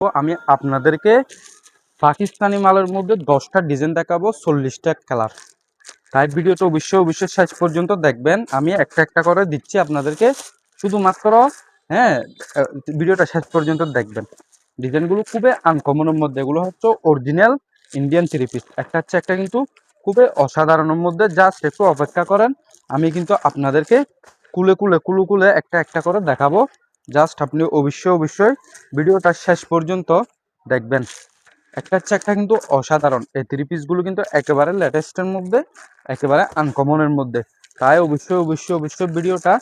তো আমি আপনাদেরকে পাকিস্তানি মালের মধ্যে 10টা ডিজাইন দেখাবো, 40টা কালার। তাই ভিডিওটা অবশ্যই শেষ পর্যন্ত দেখবেন। আমি একটা একটা করে দিচ্ছি আপনাদেরকে, শুধুমাত্র হ্যাঁ ভিডিওটা শেষ পর্যন্ত দেখবেন। ডিজাইনগুলো খুবই আনকমনের মধ্যে, এগুলো হচ্ছে অরিজিনাল ইন্ডিয়ান থ্রি পিস। একটা কিন্তু খুবই অসাধারণের মধ্যে। জাস্ট একটু অপেক্ষা করেন, আমি কিন্তু আপনাদেরকে কুলে একটা একটা করে দেখাবো। জাস্ট আপনি অবশ্যই ভিডিওটা শেষ পর্যন্ত দেখবেন। একটা কিন্তু অসাধারণ। এই থ্রি পিসগুলো কিন্তু একেবারে লেটেস্টের মধ্যে, একেবারে আনকমনের মধ্যে। তাই অবশ্যই ভিডিওটা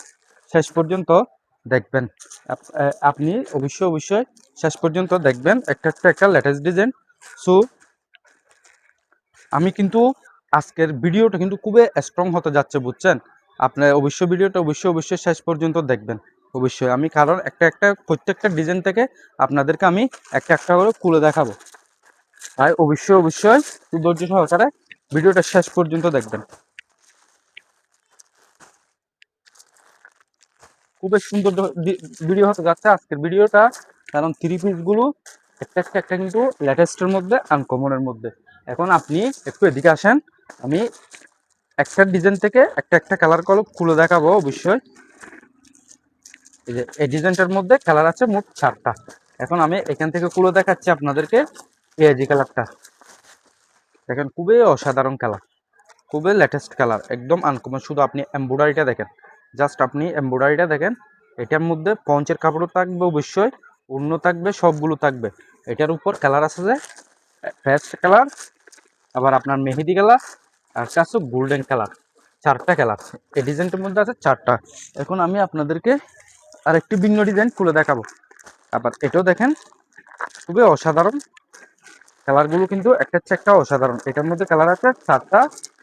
শেষ পর্যন্ত দেখবেন। আপনি অবশ্যই শেষ পর্যন্ত দেখবেন। একটা লেটেস্ট ডিজাইন। সো আমি কিন্তু আজকের ভিডিওটা কিন্তু খুবই স্ট্রং হতে যাচ্ছে, বুঝছেন? আপনার ভিডিওটা অবশ্যই শেষ পর্যন্ত দেখবেন। অবশ্যই আমি কারণ প্রত্যেকটা ডিজাইন থেকে আপনাদেরকে আমি একটা করে খুলে দেখাবো। তাই অবশ্যই ধৈর্য সহকারে ভিডিওটা শেষ পর্যন্ত দেখবেন। খুবই সুন্দর ভিডিও হতে যাচ্ছে আজকের ভিডিওটা, কারণ থ্রি পিসগুলো একটা কিন্তু লেটেস্টের মধ্যে, আনকমনের মধ্যে। এখন আপনি একটু এদিকে আসেন, আমি একটা ডিজাইন থেকে একটা কালার খুলে দেখাবো। অবশ্যই এই যে এই ডিজাইনটার মধ্যে কালার আছে মোট 4টা। এখন আমি এখান থেকে খুলে দেখাচ্ছি আপনাদেরকে। এই কালারটা দেখেন, খুবই অসাধারণ কালার, খুবই লেটেস্ট কালার, একদম আনকমন। শুধু আপনি এমব্রয়ডারিটা দেখেন, জাস্ট আপনি এমব্রয়ডারিটা দেখেন। এটার মধ্যে পঞ্চের কাপড়ও থাকবে, অবশ্যই অন্য থাকবে, সবগুলো থাকবে। এটার উপর কালার আছে যে ফেস্ট কালার, আবার আপনার মেহেদি কালার, আর আছে গোল্ডেন কালার। 4টা কালার এই ডিজাইনটার মধ্যে আছে, 4টা। এখন আমি আপনাদেরকে আরেকটি ভিন্ন ডিজাইন খুলে দেখাবো। আবার এটাও দেখেন, খুবই অসাধারণ কালারগুলো, কিন্তু একটা অসাধারণ। এটার মধ্যে কালার আছে 4টা।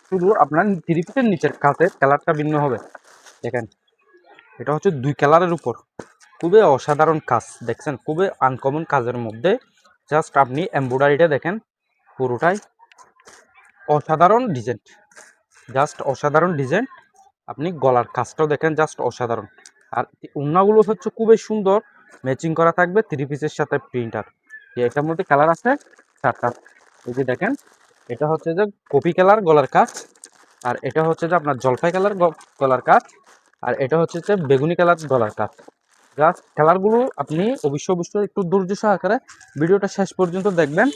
শুধু আপনার থ্রি পিসের নিচের কাজের কালারটা ভিন্ন হবে। দেখেন, এটা হচ্ছে 2 কালারের উপর, খুবই অসাধারণ কাজ দেখছেন, খুবই আনকমন কাজের মধ্যে। জাস্ট আপনি এমব্রয়ডারিটা দেখেন, পুরোটাই অসাধারণ ডিজাইন, জাস্ট অসাধারণ ডিজাইন। আপনি গলার কাজটাও দেখেন, জাস্ট অসাধারণ। আর ওড়নাগুলো হচ্ছে খুবই সুন্দর, ম্যাচিং করা থাকবে থ্রি পিসের সাথে প্রিন্টার। এটার মধ্যে কালার আছে 4টা। এই যে দেখেন, এটা হচ্ছে যে কপি কালার গলার কাজ, আর এটা হচ্ছে যে আপনার জলপাই কালার গলার কাজ, আর এটা হচ্ছে যে বেগুনি কালার গলার কাজ। জাস্ট কালারগুলো আপনি অবশ্যই একটু ধৈর্য সহকারে ভিডিওটা শেষ পর্যন্ত দেখবেন,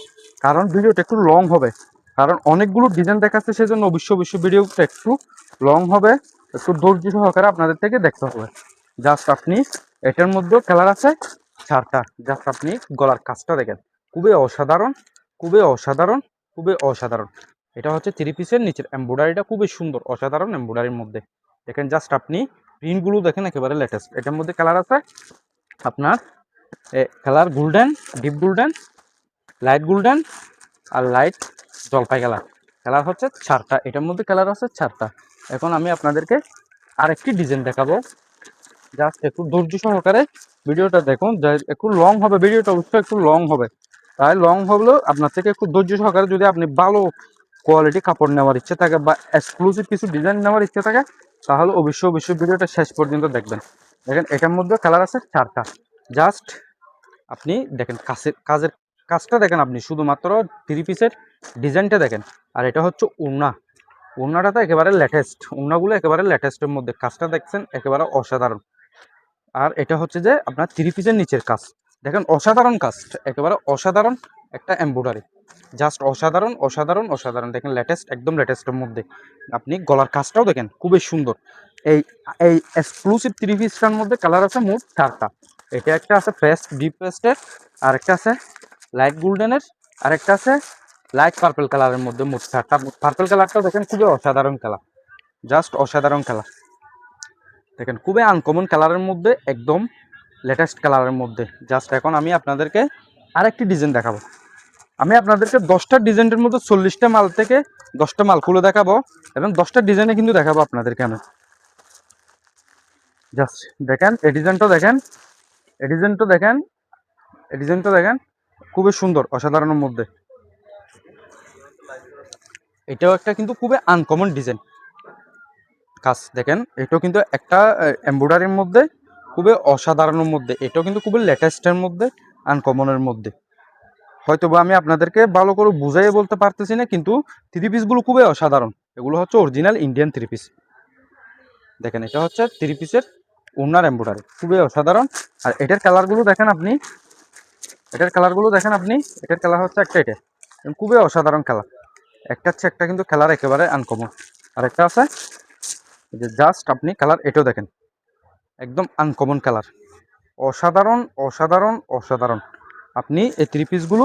কারণ ভিডিওটা একটু লং হবে। কারণ অনেকগুলো ডিজাইন দেখাচ্ছে, সেজন্য অবশ্যই ভিডিওটা একটু লং হবে। একটু ধৈর্য সহকারে আপনাদের থেকে দেখতে হবে। জাস্ট আপনি এটার মধ্যে কালার আছে 4টা। জাস্ট আপনি গলার কাজটা দেখেন, খুবই অসাধারণ, খুবই অসাধারণ, খুবই অসাধারণ। এটা হচ্ছে থ্রি পিসের নিচের এমব্রয়ডারিটা, খুবই সুন্দর, অসাধারণ এমব্রয়ডারির মধ্যে। দেখেন জাস্ট আপনি প্রিন্টগুলো দেখেন, একেবারে লেটেস্ট। এটার মধ্যে কালার আছে আপনার colour golden, deep golden, light golden, আর লাইট জলপাই কালার। কালার হচ্ছে 4টা, এটার মধ্যে কালার আছে 4টা। এখন আমি আপনাদেরকে আরেকটি ডিজাইন দেখাবো। জাস্ট একটু ধৈর্য সহকারে ভিডিওটা দেখুন। একটু লং হবে ভিডিওটা, অবশ্যই একটু লং হবে। তাই লং হলেও আপনার থেকে একটু ধৈর্য সহকারে, যদি আপনি ভালো কোয়ালিটি কাপড় নেওয়ার ইচ্ছে থাকে বা এক্সক্লুসিভ কিছু ডিজাইন নেওয়ার ইচ্ছে থাকে, তাহলে অবশ্যই ভিডিওটা শেষ পর্যন্ত দেখবেন। দেখেন, এটার মধ্যে কালার আছে 4টা। জাস্ট আপনি দেখেন কাজের কাজটা দেখেন, আপনি শুধুমাত্র থ্রি পিসের ডিজাইনটা দেখেন। আর এটা হচ্ছে ওড়নাটা তো একেবারে লেটেস্ট, ওড়নাগুলো একেবারে লেটেস্টের মধ্যে। কাজটা দেখছেন, একেবারে অসাধারণ। আর এটা হচ্ছে যে আপনার থ্রি পিসের নিচের কাজ দেখেন, অসাধারণ কাজ, একেবারে অসাধারণ একটা এমব্রয়ডারি। জাস্ট অসাধারণ দেখেন, লেটেস্ট, একদম লেটেস্টের মধ্যে। আপনি গলার কাজটাও দেখেন, খুবই সুন্দর। এই এই এক্সক্লুসিভ থ্রি পিসটার মধ্যে কালার আছে মোট 4টা। এটা একটা আছে পেস্ট, ডিপ পেস্টের, আর একটা আছে লাইট গোল্ডেনের, আর একটা আছে লাইট পার্পল কালারের মধ্যে। মোট 4টা। পার্পল কালারটাও দেখেন, খুবই অসাধারণ কালার, জাস্ট অসাধারণ কালার। দেখেন, খুবই আনকমন কালারের মধ্যে, একদম লেটেস্ট কালারের মধ্যে। জাস্ট এখন আমি আপনাদেরকে আরেকটি ডিজাইন দেখাবো। আমি আপনাদেরকে 10টা ডিজাইনের মধ্যে 40টা মাল থেকে 10টা মাল খুলে দেখাবো, এবং 10টা ডিজাইনে কিন্তু দেখাবো আপনাদেরকে আমি। জাস্ট দেখেন, এই ডিজাইনটা দেখেন, এই ডিজাইনটা দেখেন, এই ডিজাইনটা দেখেন, খুবই সুন্দর, অসাধারণের মধ্যে। এটাও একটা কিন্তু খুবই আনকমন ডিজাইন কাজ। দেখেন, এটাও কিন্তু একটা এমব্রয়ডারির মধ্যে, খুবই অসাধারণের মধ্যে। এটাও কিন্তু খুবই লেটেস্টের মধ্যে, আনকমনের মধ্যে। হয়তো বা আমি আপনাদেরকে ভালো করে বুঝাইয়ে বলতে পারতেছি না, কিন্তু থ্রি পিসগুলো খুবই অসাধারণ। এগুলো হচ্ছে অরিজিনাল ইন্ডিয়ান থ্রি পিস। দেখেন এটা হচ্ছে থ্রি পিসের ওনার এমব্রয়ডারি, খুবই অসাধারণ। আর এটার কালারগুলো দেখেন আপনি, এটার কালার হচ্ছে একটা, এটা খুবই অসাধারণ কালার। একটা হচ্ছে একটা কিন্তু কালার একেবারে আনকমন। আর একটা আছে যে জাস্ট আপনি কালার এটাও দেখেন, একদম আনকমন কালার, অসাধারণ অসাধারণ অসাধারণ। আপনি এই থ্রি পিসগুলো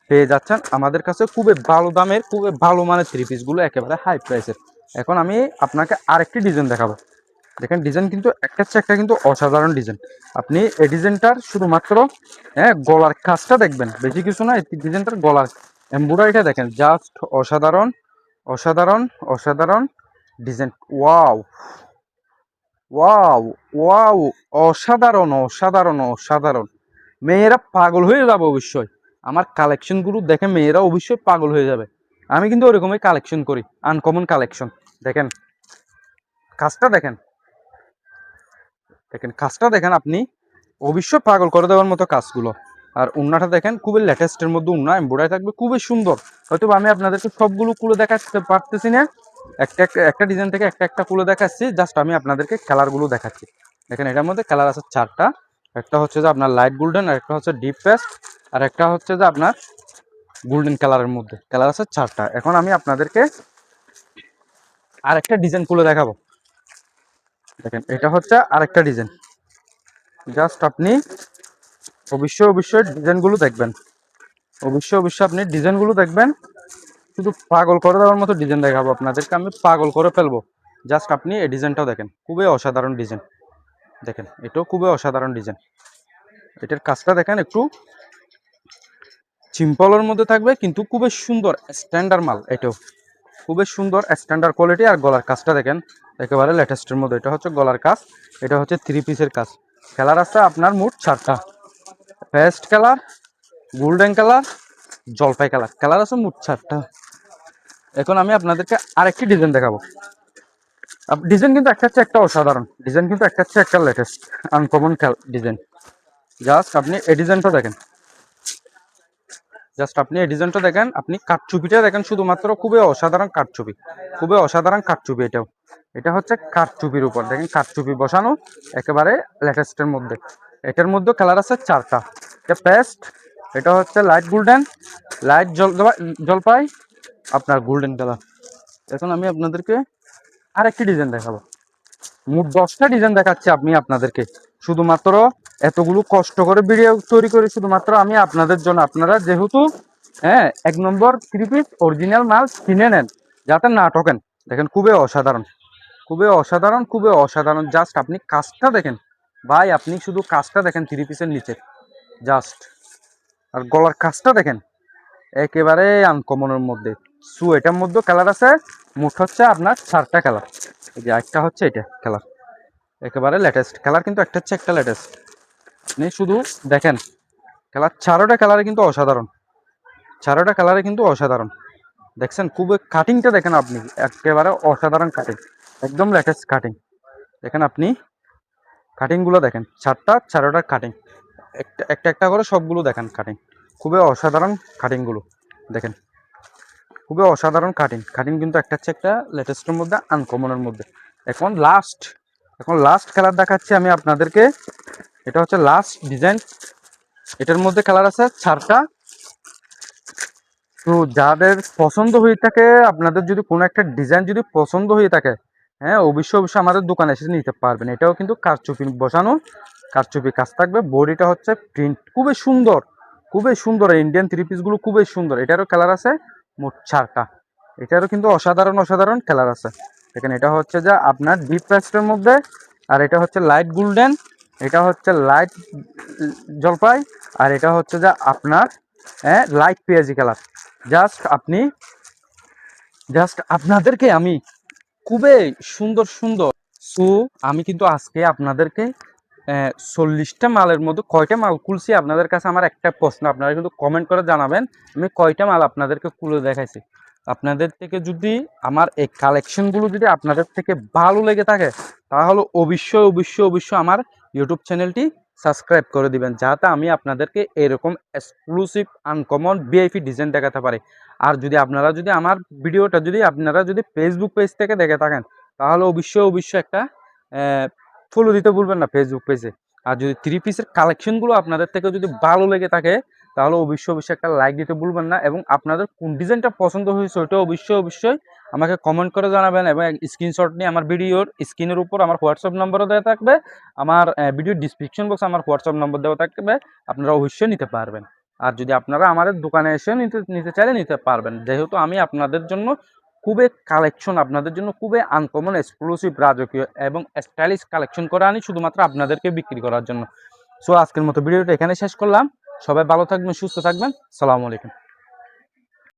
পেয়ে যাচ্ছেন আমাদের কাছে খুবই ভালো দামের, খুবই ভালো মানের থ্রি পিসগুলো, একেবারে হাই প্রাইসের। এখন আমি আপনাকে আরেকটি ডিজাইন দেখাবো। দেখেন ডিজাইন কিন্তু একটা হচ্ছে একটা কিন্তু অসাধারণ ডিজাইন। আপনি এই ডিজাইনটার শুধুমাত্র গলার কাজটা দেখবেন, বেশি কিছু না। এই ডিজাইনটার গলার এমব্রয়ডারিটা দেখেন, জাস্ট অসাধারণ অসাধারণ অসাধারণ ডিজাইন। ওয়াও ওয়াও ওয়াও, অসাধারণ অসাধারণ অসাধারণ। মেয়েরা পাগল হয়ে যাবে অবশ্যই, আমার কালেকশনগুলো দেখে মেয়েরা অবশ্যই পাগল হয়ে যাবে। আমি কিন্তু ওরকমই কালেকশন করি, আনকমন কালেকশন। দেখেন কাজটা দেখেন, কাজটা দেখেন, আপনি অবশ্যই পাগল করে দেওয়ার মতো কাজগুলো। আর উন্নাটা দেখেন, খুবই লেটেস্টের মধ্যে উন্না এমব্রয়ডারি থাকবে, খুবই সুন্দর। হয়তো আমি আপনাদেরকে সবগুলো খুলে দেখাতে পারতেছি না, একটা একটা ডিজাইন থেকে একটা একটা খুলে দেখাচ্ছি, জাস্ট আমি আপনাদেরকে কালারগুলো দেখাচ্ছি। দেখেন এটার মধ্যে কালার আছে চারটা। একটা হচ্ছে যে আপনার লাইট গোল্ডেন, আর একটা হচ্ছে ডিপ পেস্ট, আর একটা হচ্ছে যে আপনার গোল্ডেন কালারের মধ্যে। কালার আছে চারটা। এখন আমি আপনাদেরকে আরেকটা ডিজাইন খুলে দেখাবো। দেখেন এটা হচ্ছে আরেকটা ডিজাইন, জাস্ট আপনি অবশ্যই ডিজাইনগুলো দেখবেন, অবশ্যই আপনি ডিজাইনগুলো দেখবেন। শুধু পাগল করে দেওয়ার মতো ডিজাইন দেখাবো আপনাদেরকে, আমি পাগল করে ফেলবো। জাস্ট আপনি এই ডিজাইনটাও দেখেন, খুবই অসাধারণ ডিজাইন। দেখেন এটাও খুবই অসাধারণ ডিজাইন। এটার কাজটা দেখেন, একটু সিম্পলের মধ্যে থাকবে কিন্তু খুবই সুন্দর স্ট্যান্ডার্ড মাল। এটাও খুবই সুন্দর স্ট্যান্ডার্ড কোয়ালিটি। আর গলার কাজটা দেখেন, একেবারে লেটেস্টের মধ্যে। এটা হচ্ছে গলার কাজ, এটা হচ্ছে থ্রি পিসের কাজ। কালার আছে আপনার মোট চারটা, পেস্ট কালার, গোল্ডেন কালার, জলপাই কালার। কালার আছে মোট চারটা। এখন আমি আপনাদেরকে আরেকটি ডিজাইন দেখাবো। ডিজাইন কিন্তু একটা হচ্ছে একটা অসাধারণ ডিজাইন, কিন্তু একটা হচ্ছে একটা লেটেস্ট আনকমন ডিজাইন। জাস্ট আপনি এই ডিজাইনটা দেখেন, আপনি কাঠচুপিটা দেখেন শুধুমাত্র, খুবই অসাধারণ কাঠচুপি, খুবই অসাধারণ কাঠচুপি। এটাও এটা হচ্ছে কাঠচুপির উপর দেখেন, কাঠচুপি বসানো, একেবারে লেটেস্টের মধ্যে। এটার মধ্যে কালার আছে চারটা। এটা পেস্ট, এটা হচ্ছে লাইট গোল্ডেন, লাইট জলপাই, আপনার গোল্ডেন কালার। এখন আমি আপনাদেরকে আরেকটি ডিজাইন দেখাবো। মোট 10টা ডিজাইন দেখাচ্ছি আমি আপনাদেরকে, শুধুমাত্র এতগুলো কষ্ট করে ভিডিও তৈরি করে শুধুমাত্র আমি আপনাদের জন্য। আপনারা যেহেতু এক নম্বর থ্রি পিস অরিজিনাল মাল কিনে নেন, যাতে না ঠকেন। দেখেন খুবই অসাধারণ, খুবই অসাধারণ, খুবই অসাধারণ। জাস্ট আপনি কাজটা দেখেন ভাই, আপনি শুধু কাজটা দেখেন থ্রি পিসের নিচে, জাস্ট। আর গলার কাজটা দেখেন, একেবারে আনকমনের মধ্যে। এটার মধ্যে কালার আছে মোট হচ্ছে আপনার চারটা কালার। এই যে একটা হচ্ছে এটা কালার, একেবারে লেটেস্ট কালার, কিন্তু একটা হচ্ছে একটা লেটেস্ট। আপনি শুধু দেখেন কালার, চারোটা কালারে কিন্তু অসাধারণ, চারোটা কালারে কিন্তু অসাধারণ। দেখছেন খুবই কাটিংটা দেখেন আপনি, একেবারে অসাধারণ কাটিং, একদম লেটেস্ট কাটিং। দেখেন আপনি কাটিংগুলো দেখেন, চারোটা কাটিং, একটা একটা একটা করে সবগুলো দেখেন কাটিং, খুবই অসাধারণ কাটিংগুলো দেখেন, খুবই অসাধারণ কাটিং। কাটিং কিন্তু একটা হচ্ছে একটা লেটেস্টের মধ্যে, আনকমনের মধ্যে। এখন লাস্ট কালার দেখাচ্ছি আমি আপনাদেরকে। এটা হচ্ছে লাস্ট ডিজাইন। এটার মধ্যে কালার আছে চারটা। তো যাদের পছন্দ হয়ে থাকে, আপনাদের যদি কোনো একটা ডিজাইন যদি পছন্দ হয়ে থাকে, অবশ্যই আমাদের দোকানে এসে নিতে পারবেন। এটাও কিন্তু কারচুপি বসানো, কারচুপি কাজ থাকবে। বডিটা হচ্ছে প্রিন্ট, খুবই সুন্দর, খুবই সুন্দর। ইন্ডিয়ান থ্রি পিসগুলো খুবই সুন্দর। এটারও কালার আছে মোট চারটা। এটারও কিন্তু অসাধারণ অসাধারণ কালার আছে। দেখেন এটা হচ্ছে যে আপনার ডিপ পেস্টের মধ্যে, আর এটা হচ্ছে লাইট গোল্ডেন, এটা হচ্ছে লাইট জলপাই, আর এটা হচ্ছে যে আপনার লাইট পেঁয়াজি কালার। জাস্ট আপনাদেরকে আমি খুবই সুন্দর সুন্দর। সো আমি কিন্তু আজকে আপনাদেরকে 40টা মালের মধ্যে কয়টা মাল খুলছি আপনাদের কাছে আমার একটা প্রশ্ন, আপনারা কিন্তু কমেন্ট করে জানাবেন আমি কয়টা মাল আপনাদেরকে খুলে দেখাইছি। আপনাদের থেকে যদি আমার এই কালেকশনগুলো যদি আপনাদের থেকে ভালো লেগে থাকে, তাহলে অবশ্যই আমার ইউটিউব চ্যানেলটি সাবস্ক্রাইব করে দিবেন, যাতে আমি আপনাদেরকে এরকম এক্সক্লুসিভ আনকমন ভিআইপি ডিজাইন দেখাতে পারি। আর যদি আপনারা যদি আমার ভিডিওটা যদি আপনারা যদি ফেসবুক পেজ থেকে দেখে থাকেন, তাহলে অবশ্যই একটা ফলো দিতে ভুলবেন না ফেসবুক পেজে। আর যদি থ্রি পিসের কালেকশনগুলো আপনাদের থেকে যদি ভালো লেগে থাকে, তাহলে অবশ্যই একটা লাইক দিতে ভুলবেন না, এবং আপনাদের কোন ডিজাইনটা পছন্দ হয়েছে ওটা অবশ্যই আমাকে কমেন্ট করে জানাবেন, এবং স্ক্রিনশট নিয়ে আমার ভিডিওর স্ক্রিনের উপর আমার হোয়াটসঅ্যাপ নম্বরও দেওয়া থাকবে, আমার ভিডিও ডিসক্রিপশন বক্সে আমার হোয়াটসঅ্যাপ নম্বর দেওয়া থাকবে, আপনারা অবশ্যই নিতে পারবেন। আর যদি আপনারা আমাদের দোকানে এসে নিতে চাইলে নিতে পারবেন, যেহেতু আমি আপনাদের জন্য খুবই কালেকশন, আপনাদের জন্য খুবই আনকমন এক্সক্লুসিভ রাজকীয় এবং স্টাইলিশ কালেকশন করে আনি শুধুমাত্র আপনাদেরকে বিক্রি করার জন্য। সো আজকের মতো ভিডিওটা এখানে শেষ করলাম। সবাই ভালো থাকবেন, সুস্থ থাকবেন। সালামু আলাইকুম।